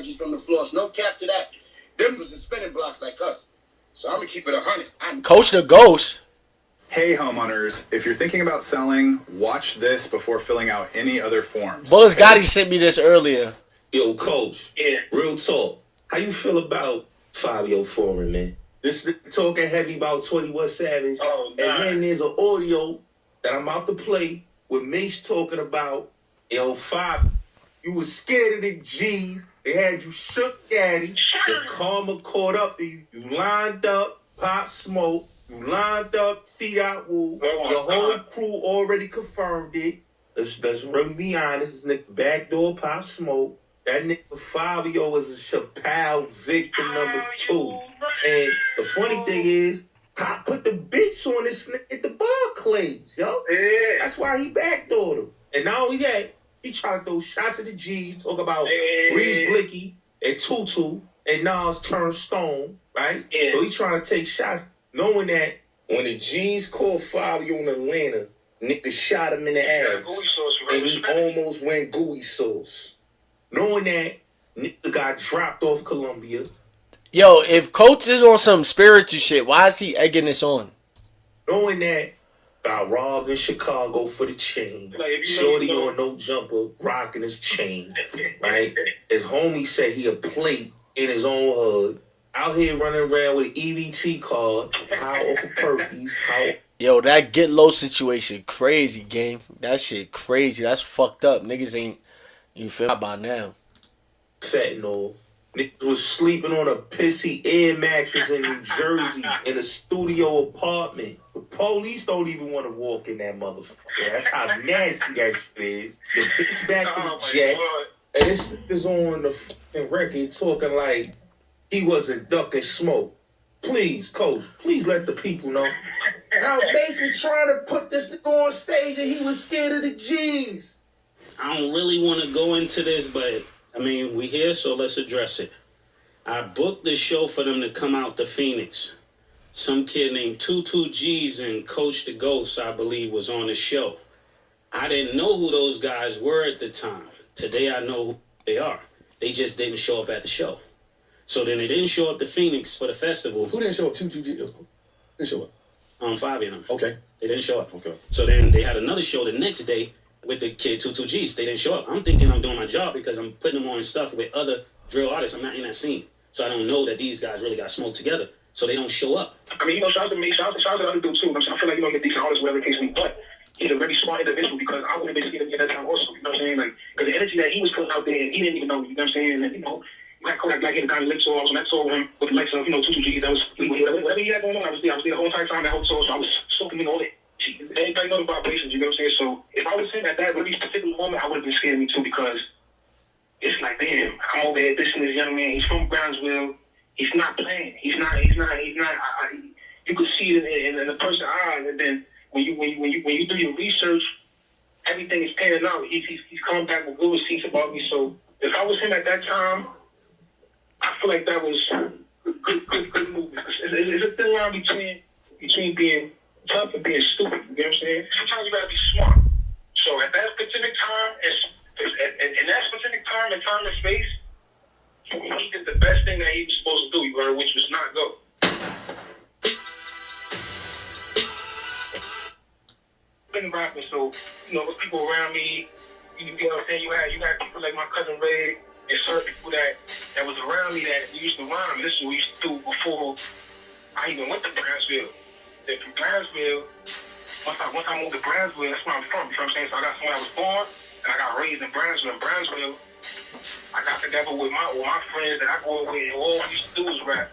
strategies from the floors. No cap to that. Them was the spinning blocks like us. So I'm going to keep it 100. Coach the Ghost. Hey homeowners, if you're thinking about selling, watch this before filling out any other forms. Bullis Gotti sent me this earlier. Yo, Coach. Yeah. Real talk. How you feel about Fivio Foreign, man? This nigga talking heavy about 21 Savage. Oh, and then there's an audio that I'm about to play with Mace talking about, yo, Five, you was scared of the G's. They had you shook daddy. The karma caught up to you. You lined up, Pop Smoke. You lined up, T.Wu. Your whole crew already confirmed it. Let's really be honest. This nigga backdoor Pop Smoke. That nigga Fivio was a Chappelle victim number 2. And the funny thing is, Pop put the bitch on this nigga at the Barclays, yo. Yeah. That's why he backdoored him. And not only that, he tried to throw shots at the G's, talk about Reese Blicky and Tutu and Nas turned Stone, right? Yeah. So he trying to take shots, knowing that when the G's called Fivio in Atlanta, nigga shot him in the ass. And he almost went gooey sauce. Knowing that, nigga got dropped off Columbia. Yo, if Coach is on some spiritual shit, why is he egging this on? Knowing that, got robbed in Chicago for the chain. Like, Shorty on no jumper, rocking his chain. Right? His homie said he a plate in his own hood. Out here running around with an EBT card, power for Perky's, power. Yo, that get low situation, crazy, game. That shit crazy. That's fucked up. Niggas ain't, you feel me by now. Fentanyl. Niggas was sleeping on a pissy air mattress in New Jersey in a studio apartment. The police don't even want to walk in that motherfucker. That's how nasty that shit is. The bitch back to the jet. And this nigga's on the fucking record talking like he wasn't ducking smoke. Please, Coach, please let the people know. Now, Bass was trying to put this nigga on stage and he was scared of the G's. I don't really want to go into this, but, I mean, we here, so let's address it. I booked this show for them to come out to Phoenix. Some kid named 22G's and Coach the Ghost, I believe, was on the show. I didn't know who those guys were at the time. Today I know who they are. They just didn't show up at the show. So then they didn't show up to Phoenix for the festival. Who didn't show up? 22G? Didn't show up? Fivio and them. Okay. They didn't show up. Okay. So then they had another show the next day with the kid 22G's. They didn't show up. I'm thinking I'm doing my job because I'm putting them on stuff with other drill artists. I'm not in that scene. So I don't know that these guys really got smoked together. So they don't show up. I mean, shout out to me, shout out to other dudes too. I feel like, get decent artists, whatever the case may be. But he's a very smart individual because I wouldn't have been seeing him at that time also. You know what I'm saying? Like, because the energy that he was putting out there, he didn't even know, you know what I'm saying? And, like Kodak Black, he kind of linked to on that tour with him, with the likes of, 22G, that was, whatever he had going on, I was there the whole entire time, that whole tour, so I was soaking in all it. Everybody know the vibrations, you know what I'm saying? So if I was him at that really particular moment, I would have been scared of me too because it's like, damn, I'm over here, this young man, he's from Brownsville, he's not playing, he's not, you could see it in the person's eyes, and then when you do your research, everything is panning out. He's coming back with good receipts about me. So if I was him at that time, I feel like that was good move. It's a thin line between being tough and being stupid. You know what I'm saying? Sometimes you gotta be smart. So at that specific time, in that specific time and space, he did the best thing that he was supposed to do, which was not go. Been rapping, so with people around me, you know what I'm saying. You had people like my cousin Ray and certain people that was around me that we used to rhyme. This is what we used to do before I even went to Brownsville. Then from Brownsville, once I moved to Brownsville, that's where I'm from. You know what I'm saying? So I got somewhere I was born, and I got raised in Brownsville. In Brownsville, I got together with my friends that I grew up with, and all we used to do was rap.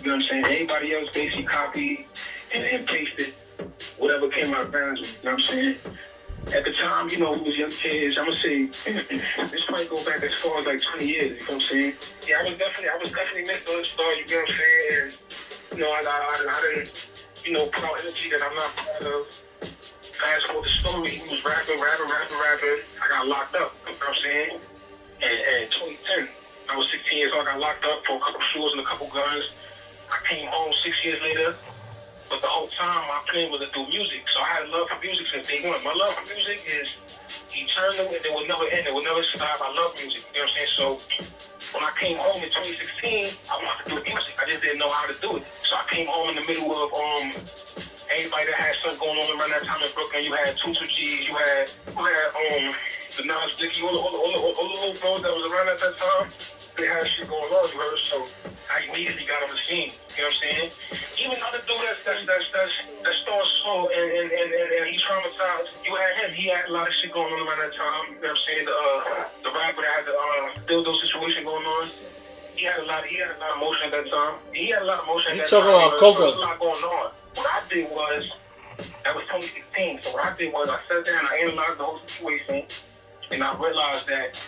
You know what I'm saying? Everybody else basically copied and pasted whatever came out of Brownsville. You know what I'm saying? At the time, we was young kids. I'm gonna say this might go back as far as like 20 years. You know what I'm saying? Yeah, I was definitely misunderstood. You know what I'm saying? And I didn't, put out energy that I'm not proud of. Fast forward the story, he was rapping. I got locked up. You know what I'm saying? And in 2010, I was 16 years old. I got locked up for a couple shoes and a couple guns. I came home 6 years later. But the whole time, my plan was to do music. So I had a love for music since day one. My love for music is eternal and it will never end. It will never stop. I love music. You know what I'm saying? So when I came home in 2016, I wanted to do music. I just didn't know how to do it. So I came home in the middle of everybody that had something going on around that time in Brooklyn. You had 22G's, you had the Nas Blicky, all the old bros that was around at that time. They had shit going on, you heard? So I immediately got on the scene. You know what I'm saying? Even though the dude that's throwing salt and he traumatized, you had him. He had a lot of shit going on around that time. You know what I'm saying? The rapper that had the dildo situation going on. He had a lot of emotion at that time. He had a lot of emotion at that time. You talking about Coco? So there was a lot going on. What I did was, that was 2016. So what I did was I sat there and I analyzed the whole situation, and I realized that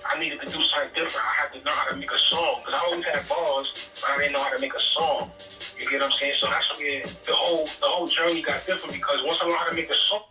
I needed to do something different. I had to know how to make a song, because I always had bars, but I didn't know how to make a song. You get what I'm saying? So that's where the whole journey got different, because once I learned how to make a song,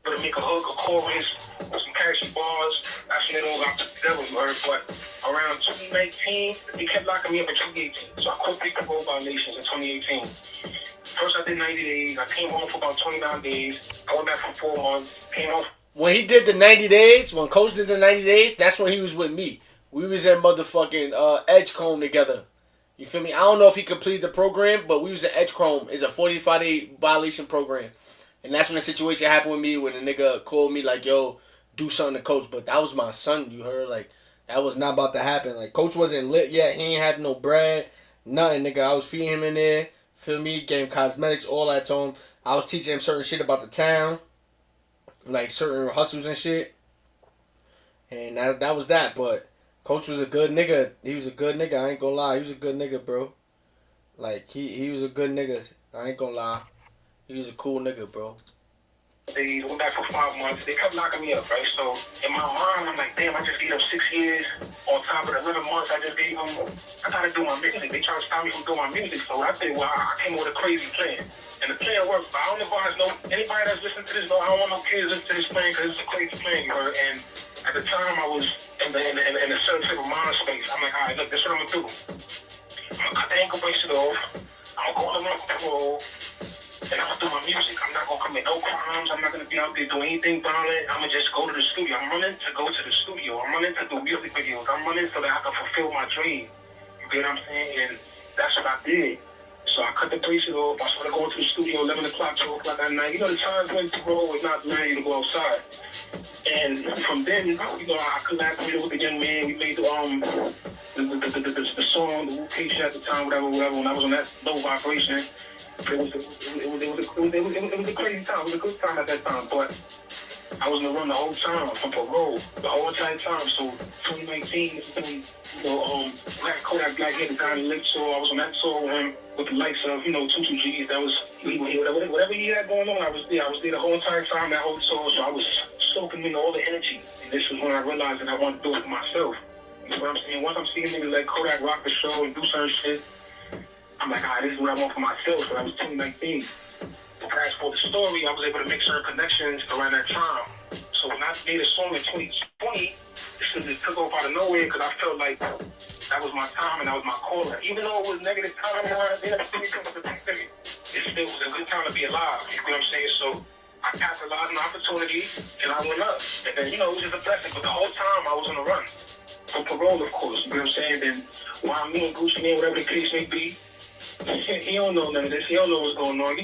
I to make a hook, a chorus, with some catchy bars. That's when it all got together, you heard? But around 2019, they kept locking me up in 2018. So I quit Big Parole Violations in 2018. First I did 90 days. I came home for about 29 days. I went back for 4 months. Came home. When he did the 90 days, when Coach did the 90 days, that's when he was with me. We was in motherfucking Edgecombe together. You feel me? I don't know if he completed the program, but we was in Edgecombe. It's a 45-day violation program. And that's when the situation happened with me, when the nigga called me like, yo, do something to Coach. But that was my son, you heard? Like, that was not about to happen. Like, Coach wasn't lit yet. He ain't had no bread. Nothing, nigga. I was feeding him in there. Feel me? Gave him cosmetics, all that to him. I was teaching him certain shit about the town. Like, certain hustles and shit. And that was that. But Coach was a good nigga. He was a good nigga. I ain't gonna lie. He was a good nigga, bro. Like, he was a good nigga. I ain't gonna lie. He was a cool nigga, bro. They went back for 5 months. They kept locking me up, right? So in my mind, I'm like, damn, I just beat up 6 years. On top of the 11 months I just beat them. I gotta do my music. They trying to stop me from doing my music. So I think, well, I came up with a crazy plan. And the plan worked. But I don't advise anybody that's listening to this, I don't want no kids listening to this plan, because it's a crazy plan, you heard? And at the time, I was in a certain type of mind space. I'm like, all right, look, this is what I'm gonna do. I'm gonna cut the ankle bracelet off. I'm gonna go to my parole. And I'm gonna do my music. I'm not gonna commit no crimes. I'm not gonna be out there doing anything violent. I'm gonna just go to the studio. I'm running to go to the studio. I'm running to do music videos. I'm running so that I can fulfill my dream. You get what I'm saying? And that's what I did. So I cut the bracelet off. I started going to the studio 11 o'clock, 12 o'clock at night. You know, the times when parole was not allowing you to go outside. And from then, you know, I collaborated with the young man. We made the song, the location at the time, whatever. When I was on that low vibration, it was a crazy time. It was a good time at that time. But I was on the run the whole time from parole, the whole entire time. So 2019, Black Kodak Black hit the Diamond Lake tour. I was on that tour with him, with the likes of, 22G's. That was, whatever he had going on, I was there. I was there the whole entire time, that whole tour. So I was soaking in all the energy. And this is when I realized that I wanted to do it for myself. You know what I'm saying? Once I'm seeing niggas like Kodak rock the show and do certain shit, I'm like, all right, this is what I want for myself. So that was 2019. As for the story, I was able to make certain connections around that time. So when I made a song in 2020, this just took off out of nowhere, because I felt like that was my time and that was my calling. Even though it was negative time, they never see me come to the big thing. It was a good time to be alive. You know what I'm saying? So I capitalized on the opportunity and I went up. And then, it was just a blessing. But the whole time I was on the run. For parole, of course. You know what I'm saying? Then while me and Gucci Man, whatever the case may be, he don't know none of this. He don't know what's going on.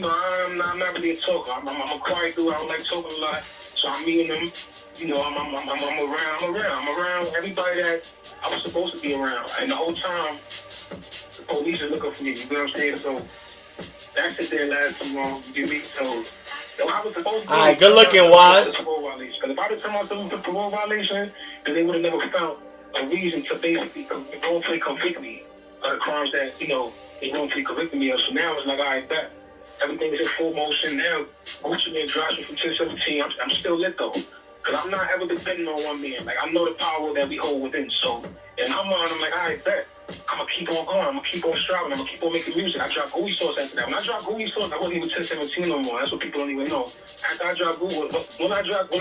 I'm not really a talker. I'm a quiet dude. I don't like talking a lot. So I'm meeting him. I'm around everybody that I was supposed to be around. And the whole time, the police are looking for me. You know what I'm saying? So that shit didn't last too long. You get me? So I was supposed to be. All right, good looking, Waz. Because if I did turn myself into parole violation, then they would have never found a reason to basically wrongfully convict me of the crimes that, they wrongfully convicted me of. So now it's like, all right, that everything is in full motion now. Gucci Man drops me from 1017. I'm still lit though. Because I'm not ever depending on one man. Like, I know the power that we hold within. So, in my mind, I'm like, all right, bet. I'm going to keep on going. I'm going to keep on striving. I'm going to keep on making music. I dropped Gooey Sauce after that. When I dropped Gooey Sauce, I wasn't even 1017 no more. That's what people don't even know. After I dropped Gooey, when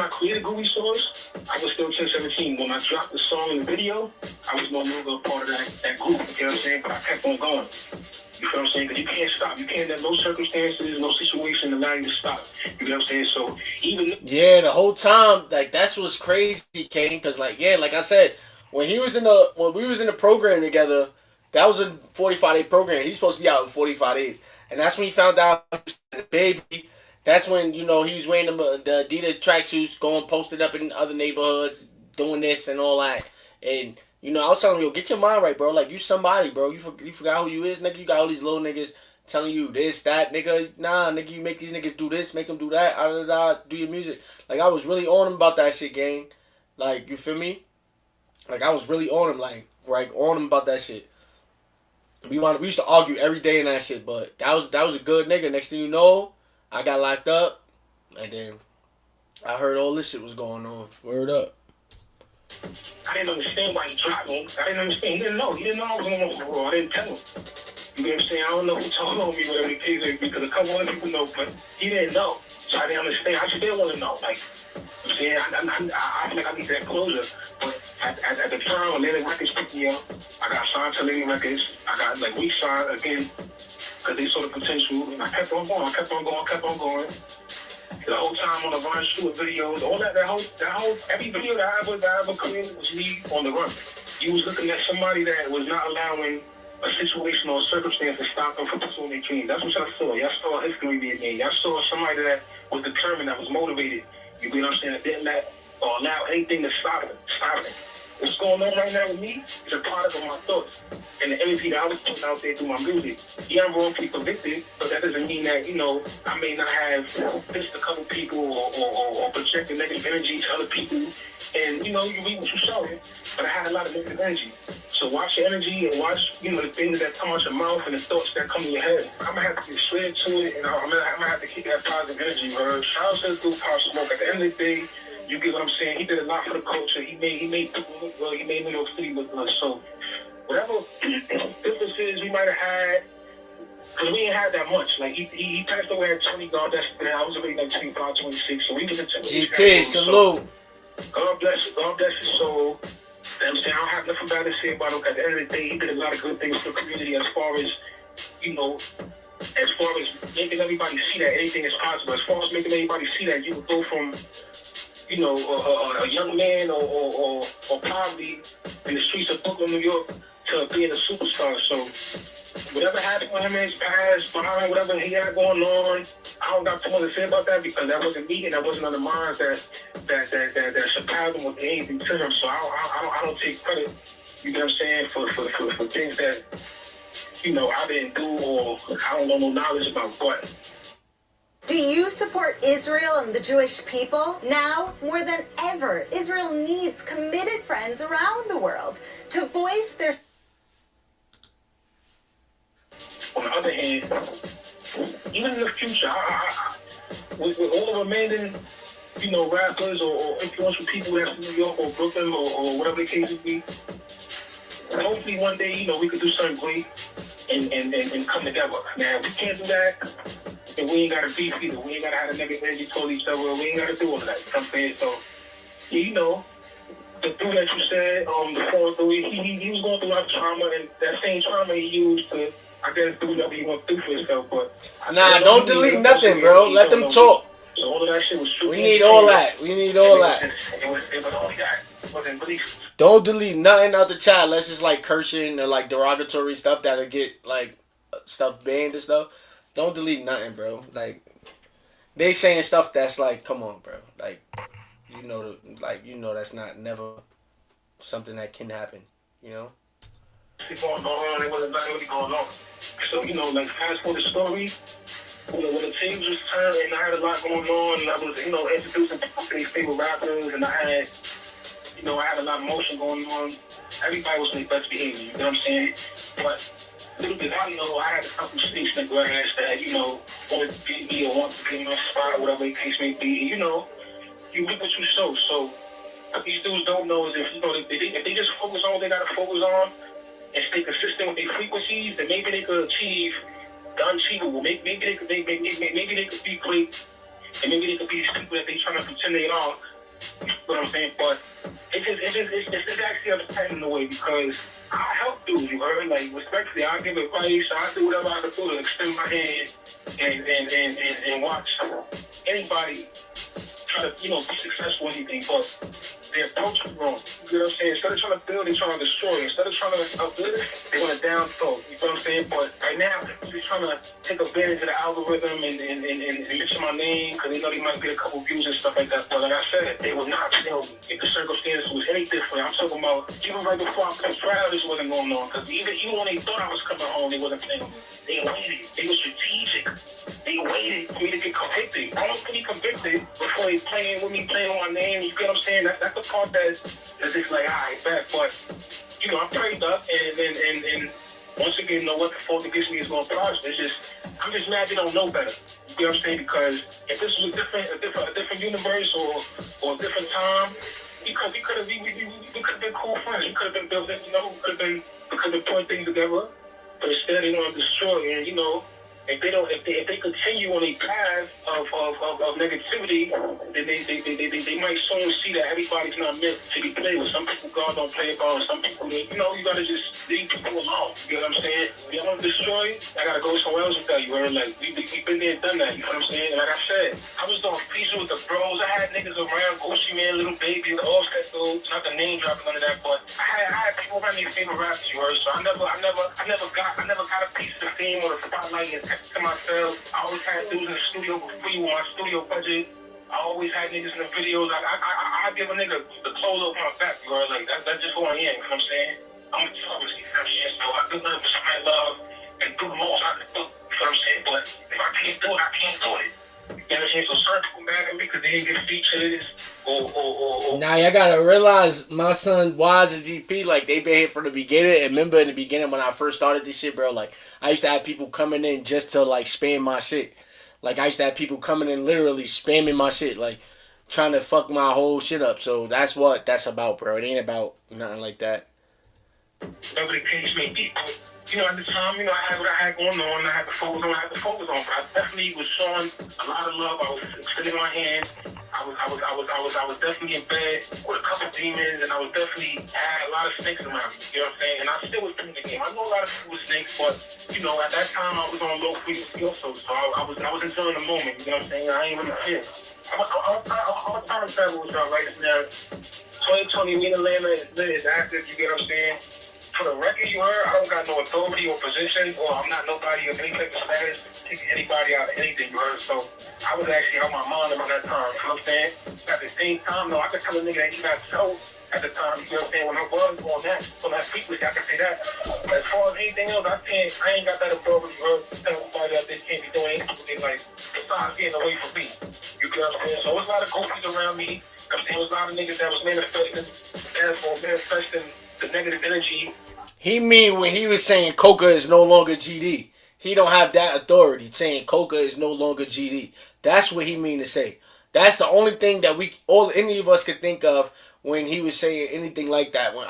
I created Gooey Sauce, I was still 1017. When I dropped the song in the video, I I was no longer a part of that group, you know what I'm saying? But I kept on going. You feel what I'm saying? Because you can't stop. You can't let no circumstances, no situation allow you to stop. You know what I'm saying? So even... Yeah, the whole time, like, that's what's crazy, Kane, because, like, yeah, like I said, when we was in the program together, that was a 45-day program. He was supposed to be out in 45 days. And that's when he found out he was having a baby. That's when, you know, he was wearing the Adidas tracksuits, going posted up in other neighborhoods, doing this and all that. And, you know, I was telling him, yo, get your mind right, bro. Like, you somebody, bro. You forgot who you is, nigga. You got all these little niggas telling you this, that, nigga. Nah, nigga, you make these niggas do this, make them do that, do your music. Like, I was really on him about that shit, gang. Like, you feel me? Like, I was really on him, like on him about that shit. We used to argue every day in that shit, but that was a good nigga. Next thing you know, I got locked up, and then I heard all this shit was going on. Word up. I didn't understand why he dropped me. I didn't understand. He didn't know. He didn't know I was going to go. I didn't tell him. You know what I'm saying? I don't know who told on me, whatever the case may be, because a couple other people know, but he didn't know. So I didn't understand. I still want to know. Like, you know what I'm saying? I feel like I need that closure. But at the time, when Atlantic Records picked me up, I got signed to Atlantic Records. I got, like, re-signed again, because they saw the potential, and I kept on going. The whole time on the run, shooting videos, all that whole, every video that I ever created was me on the run. You was looking at somebody that was not allowing a situation or a circumstance to stop them from pursuing their dreams. That's what y'all saw. Y'all saw history being made. Y'all saw somebody that was determined, that was motivated. You know what I'm saying? That didn't let or allow anything to stop it. What's going on right now with me is a product of my thoughts and the energy that I was putting out there through my music. Yeah, I'm wrongfully convicted, but that doesn't mean that, you know, I may not have pissed a couple people or projected negative energy to other people. And, you know, you read what you saw, but I had a lot of negative energy. So watch your energy and watch, you know, the things that come out your mouth and the thoughts that come in your head. I'm going to have to get straight to it, and I'm going to have to keep that positive energy, bro. Shout out to Pop Smoke. At the end of the day, you get what I'm saying? He did a lot for the culture. He made people look good. He made New York City look good. So whatever differences we might have had, because we ain't had that much. Like, he passed away at 20, God bless him. I was already like 25, 26, so we was in 20. GP, salute. God bless his soul. You know what I'm saying? I don't have nothing bad to say about him. At the end of the day, he did a lot of good things for the community as far as, you know, as far as making everybody see that anything is possible. As far as making everybody see that you can go from, you know, a young man or poverty in the streets of Brooklyn, New York, to being a superstar. So whatever happened with him in his past, behind whatever he had going on, I don't got too much to say about that because that wasn't me and that wasn't on the minds that surpassed him with anything to him. So I don't take credit, you know what I'm saying, for things that, you know, I didn't do or I don't know no knowledge about. But do you support Israel and the Jewish people? Now, more than ever, Israel needs committed friends around the world to voice their... On the other hand, even in the future, with all the remaining, you know, rappers or influential people that's in New York or Brooklyn or whatever the case would be, hopefully one day, you know, we could do something great and come together. Now, we can't do that. And we ain't got to beef either. We ain't got to have a negative energy toward each other. We ain't got to do all of that. You know what I'm saying? So, yeah, you know, the dude that you said, the foreign dude, he was going through a lot of trauma, and that same trauma he used to, I guess, do whatever he went through for himself. But nah, don't delete nothing, bro. Let them talk. So all of that shit was true. We need all that. We need all that. It was only that. It wasn't belief. Don't delete nothing out the chat unless it's like cursing or like derogatory stuff that'll get like stuff banned and stuff. Don't delete nothing, bro. Like, they saying stuff that's like, come on, bro. Like, you know that's not never something that can happen, you know? Going on, there wasn't nothing really going on. So, you know, like, fast forward the story, you know, when the tables was turned and I had a lot going on, and I was, you know, introducing people to these favorite rappers, and I had a lot of motion going on. Everybody was in their best behavior, you know what I'm saying? But little bit, I know I had a couple of snakes in the grass that, you know, wanted to beat me or wanted to get my spot, whatever the case may be. You know, you reap what you sow. So what these dudes don't know is if, you know, if they just focus on what they got to focus on and stay consistent with their frequencies, then maybe they could achieve the unachievable. Maybe they could be great, and maybe they could be these people that they trying to pretend they are, You know what I'm saying? But it's actually upsetting in a way because I help dudes, you heard? Like, respectfully, I give advice, I do whatever I can do to extend my hand and watch anybody try to, be successful in anything, but their approach is wrong. You know what I'm saying? Instead of trying to build, they're trying to destroy. Instead of trying to uplift, they want to downthrow. You know what I'm saying? But right now, people just trying to take advantage of the algorithm and mention my name because they know they might get a couple views and stuff like that. But like I said, they will not, if the circumstances was any different. I'm talking about even right before I put trial, this wasn't going on. Because even when they thought I was coming home, they wasn't playing with me. They waited. They were strategic. They waited for me to get convicted. I was pretty convicted before they playing with me, playing on my name. You get what I'm saying? That's the part that's just like, all right, back. But, I'm prayed up, and once again, what the fault against me is going to prosper. I'm just mad they don't know better. You know what I'm saying? Because if this was a different universe or a different time, we could have been cool friends. We could have been building, we could have been putting things together. But instead, they want to destroy. And if they continue on a path of negativity, then they might soon see that everybody's not meant to be played with. Some people God don't play about. Some people, you gotta just leave people alone. You know what I'm saying? If you want to destroy, I gotta go somewhere else with that. You heard? Like we've been there and done that. You know what I'm saying? And like I said, I was doing features with the bros. I had niggas around, Gucci Man, Little Baby, the Offset dude. Not the name dropping none of that, but I had people around me favorite rappers. You heard? So I never got a piece of the fame or the spotlight and to myself. I always had dudes in the studio with free on my studio budget. I always had niggas in the videos. I give a nigga the clothes over my back, bro. Like that's just who I am. You know what I'm saying? I'm a tourist. You know what I'm saying? So I do nothing but spread love and do the most I can do. You know what I'm saying? But if I can't do it, I can't do it. You know what I'm saying? So certain people mad at me because they didn't get features or. Now y'all gotta realize my son Wise and GP, like they been here from the beginning. And remember in the beginning when I first started this shit, bro, like I used to have people coming in just to like spam my shit. Like I used to have people coming in literally spamming my shit, like trying to fuck my whole shit up. So that's what that's about, bro. It ain't about nothing like that. Whatever the case may be. At the time, I had what I had going on. I had to focus on what I had to focus on. But I definitely was showing a lot of love. I was extending my hand. I was definitely in bed with a couple demons, and I was definitely had a lot of snakes around me. You know what I'm saying? And I still was doing the game. I know a lot of people were snakes, but at that time I was on low frequency also. So I was enjoying the moment. You know what I'm saying? I ain't really care. I'm a time traveler right now. 2020, me in Atlanta is active. You get what I'm saying? For the record, you heard, I don't got no authority or position, or I'm not nobody of any type of status, taking anybody out of anything, you heard? So I was actually on my mind around that time, you know what I'm saying? At the same time, though, I could tell a nigga that he got choked at the time, you know what I'm saying? When I was on that frequency, I can say that. But as far as anything else, I ain't got that authority, you heard? Tell somebody that they can't be doing anything, like, besides getting away from me. You know what I'm saying? So there's a lot of goofies around me. You know what I'm saying? There was a lot of niggas that was manifesting the negative energy. He mean when he was saying Coca is no longer GD. He don't have that authority saying Coca is no longer GD. That's what he mean to say. That's the only thing that any of us could think of when he was saying anything like that. When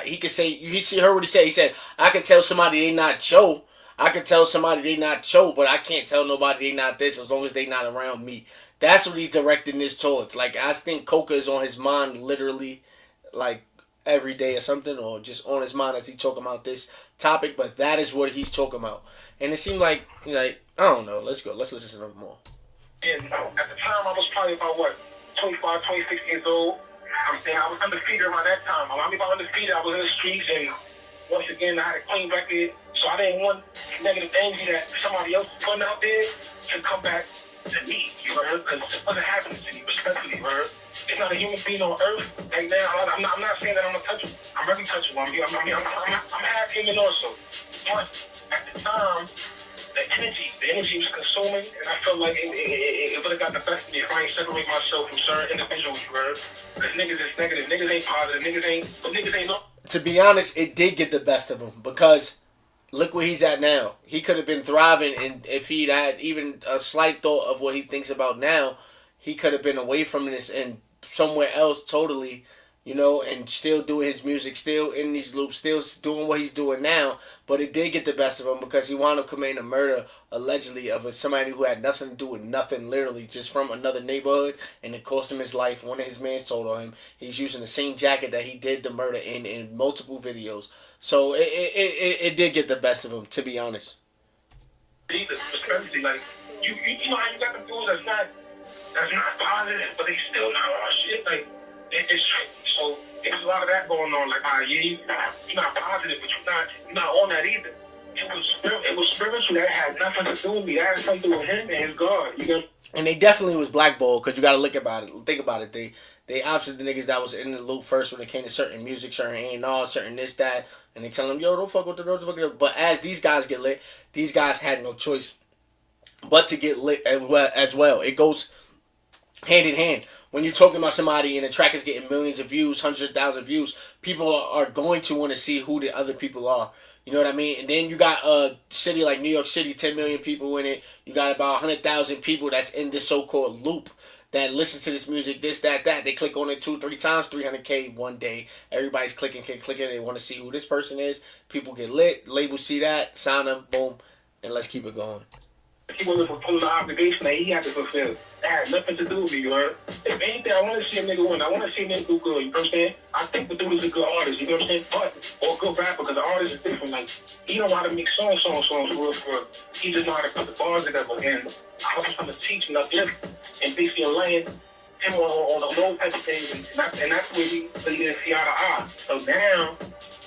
he could say, you heard what he said. He said, I could tell somebody they not Cho. I could tell somebody they not Cho, but I can't tell nobody they not this as long as they not around me. That's what he's directing this towards. Like I think Coca is on his mind literally, like every day or something, or just on his mind as he talking about this topic. But that is what he's talking about, and it seemed like I don't know. Let's go. Let's listen to him more. And at the time, I was probably about 25, 26 years old. I'm saying I was undefeated around that time. I mean, about undefeated, I was in the streets, and once again, I had a clean record, so I didn't want negative energy that somebody else was putting out there to come back to me. You heard? Because it wasn't happening to me, respectfully, you heard? There's not a human being on earth right now. I'm not saying that I'm untouchable. I'm very touchable. I'm half human also. But at the time, the energy was consuming, and I felt like it would have got the best of me if I ain't separate myself from certain individuals, you heard? Because niggas is negative, niggas ain't positive, niggas ain't no. To be honest, it did get the best of him because look where he's at now. He could have been thriving, and if he'd had even a slight thought of what he thinks about now, he could have been away from this and somewhere else totally you know, and still doing his music, still in these loops, still doing what he's doing now. But it did get the best of him because he wound up committing a murder, allegedly, of somebody who had nothing to do with nothing, literally, just from another neighborhood, and it cost him his life. One of his mans told on him. He's using the same jacket that he did the murder in multiple videos. So it did get the best of him, to be honest. Especially, like, you know how you got the dudes that's not positive, but they still not all shit. Like, it's tricky. So there's a lot of that going on. Like, you're not positive, but you're not on that either. It was spiritual. That had nothing to do with me. That had something to do with him and his God. You know. And they definitely was blackballed, because you got to think about it. They opted the niggas that was in the loop first when it came to certain music, certain A&R, certain this, that, and they tell them, yo, don't fuck with the road, don't fuck with it. But as these guys get lit, these guys had no choice but to get lit as well. It goes hand in hand. When you're talking about somebody and the track is getting millions of views, 100,000 views, people are going to want to see who the other people are. You know what I mean? And then you got a city like New York City, 10 million people in it. You got about 100,000 people that's in this so-called loop that listen to this music, this, that. They click on it 2-3 times, 300K one day. Everybody's clicking. They want to see who this person is. People get lit. Labels see that, sign them, boom, and let's keep it going. He wasn't fulfilling the obligation that he had to fulfill. That had nothing to do with me, you heard? If anything, I want to see a nigga win. I want to see a nigga do good, you know what I'm saying? I think the dude is a good artist, you know what I'm saying? But, or a good rapper, because the artist is different. Like, he don't know how to make songs for real. He just know how to put the bars together. And I was trying to teach and uplift and basically enlighten him on those type of things. And that's where he didn't see eye to eye. So now,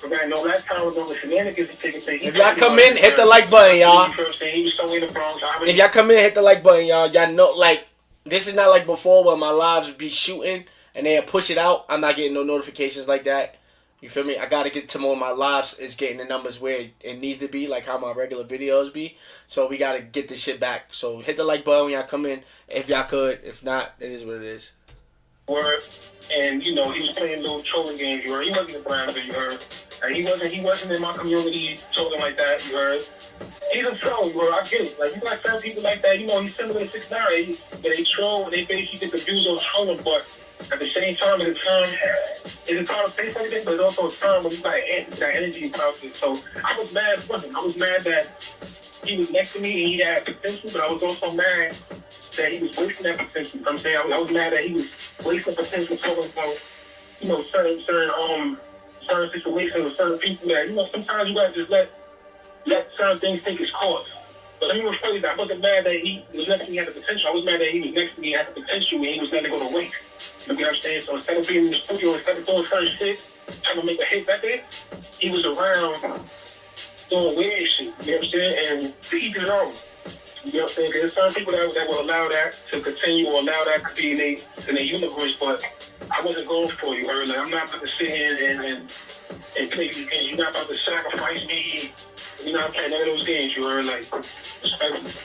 I know that time was on the shenanigans he taking place. If y'all come in, hit the like button, y'all. If y'all come in, hit the like button, y'all. Y'all know, like, this is not like before where my lives would be shooting and they'll push it out. I'm not getting no notifications like that. You feel me? I gotta get to more of my lives is getting the numbers where it needs to be, like how my regular videos be. So we gotta get this shit back. So hit the like button when y'all come in, if y'all could. If not, it is what it is. Word, and you know, he was playing little trolling games, you heard. He wasn't a brand, you heard. And he wasn't in my community trolling like that, you heard. He's a troll, you heard. I get it. Like, you got some people like that, you know, he's similar to 6ix9ine. They troll, and they basically get the views on trolling, but at the same time, it's a time to say something, but it's also a time when you got energy about it. So I was mad that he was next to me and he had potential, but I was also mad that he was wasting that potential. You know what I'm saying? I was mad that he was wasting potential talking about, you know, certain situations with certain people that, you know, sometimes you gotta just let certain things take its course. But let me rephrase that. I wasn't mad that he was next to me had the potential. I was mad that he was next to me had the potential and he was letting it go to waste. You know what I'm saying? So instead of being in the studio, instead of doing certain shit, trying to make a hit record, he was around doing weird shit. You know what I'm saying? And to each his own. You know what I'm saying? There's some people that will allow that to continue or allow that to be in their universe, but I wasn't going for you, heard? Like, I'm not about to sit here and play these games. You're not about to sacrifice me. You're not playing none of those games, you heard? Like, respectfully.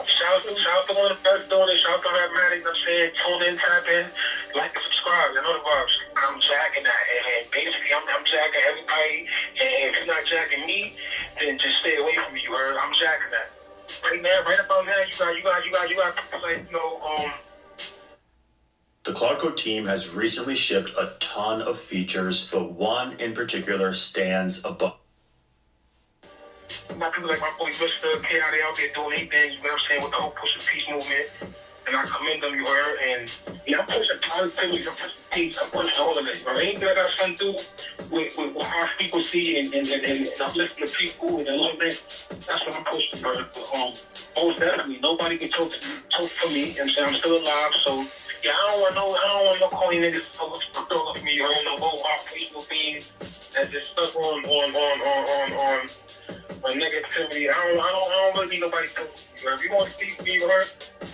Shout out to one of the first doing it. Shout out to Rap-Matic, you know what I'm saying? Tune in, tap in, like and subscribe. You know the vibes. I'm jacking that. And basically, I'm jacking everybody. And if you're not jacking me, then just stay away from me, you heard? I'm jacking that. Right now, right about now, you got people like, you know, The Kha.RealityTV team has recently shipped a ton of features, but one in particular stands above. My people like my boy Mr. K, how they out there doing anything, you know what I'm saying, with the whole push of peace movement. And I commend them, you heard, and I'm pushing positivity, I'm pushing peace, I'm pushing all of it, bro. Anything that got something to do with how people see and uplifting the people and love it, that's what I'm pushing, bro. Most definitely, nobody can talk for me, and I'm still alive, so yeah, I don't want no corny niggas to throw up me, or no whole operational beings that just stuck on negativity. I don't really need nobody to. If you want to speak to me,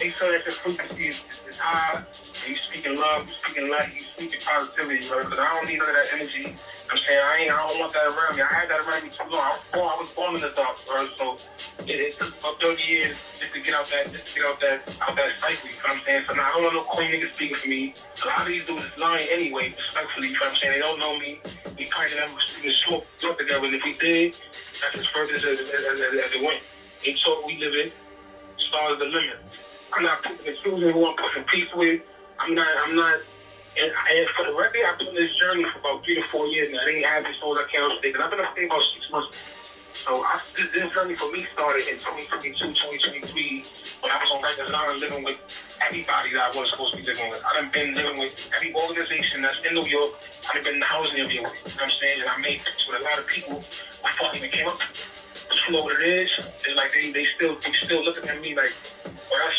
make sure that your frequency is high. And you speaking love, you speaking light, you speaking positivity, because I don't need none of that energy. I'm saying I don't want that around me. I had that around me too long. I was born in the dark, bro. So it took about 30 years just to get out that cycle. You know what I'm saying? So now I don't want no queen niggas speaking for me. A lot of these dudes is lying anyway, respectfully. You know what I'm saying? They don't know me. We probably never smoke together, and if we did, that's as further as it went. They talk, we live it. Stars the limit. I'm not picking and choosing who I'm pushing peace with. I'm not And for the record, I've been on this journey for about 3 to 4 years now. They ain't have this whole account thing. I've been up there about 6 months. So this journey for me started in 2022, 2023, when I was on Rikers Island living with everybody that I wasn't supposed to be living with. I've been living with every organization that's in New York. I've been in the housing area with. You know what I'm saying? And I made peace with a lot of people before I even came up. But you know what it is? It's like they still looking at me like, well,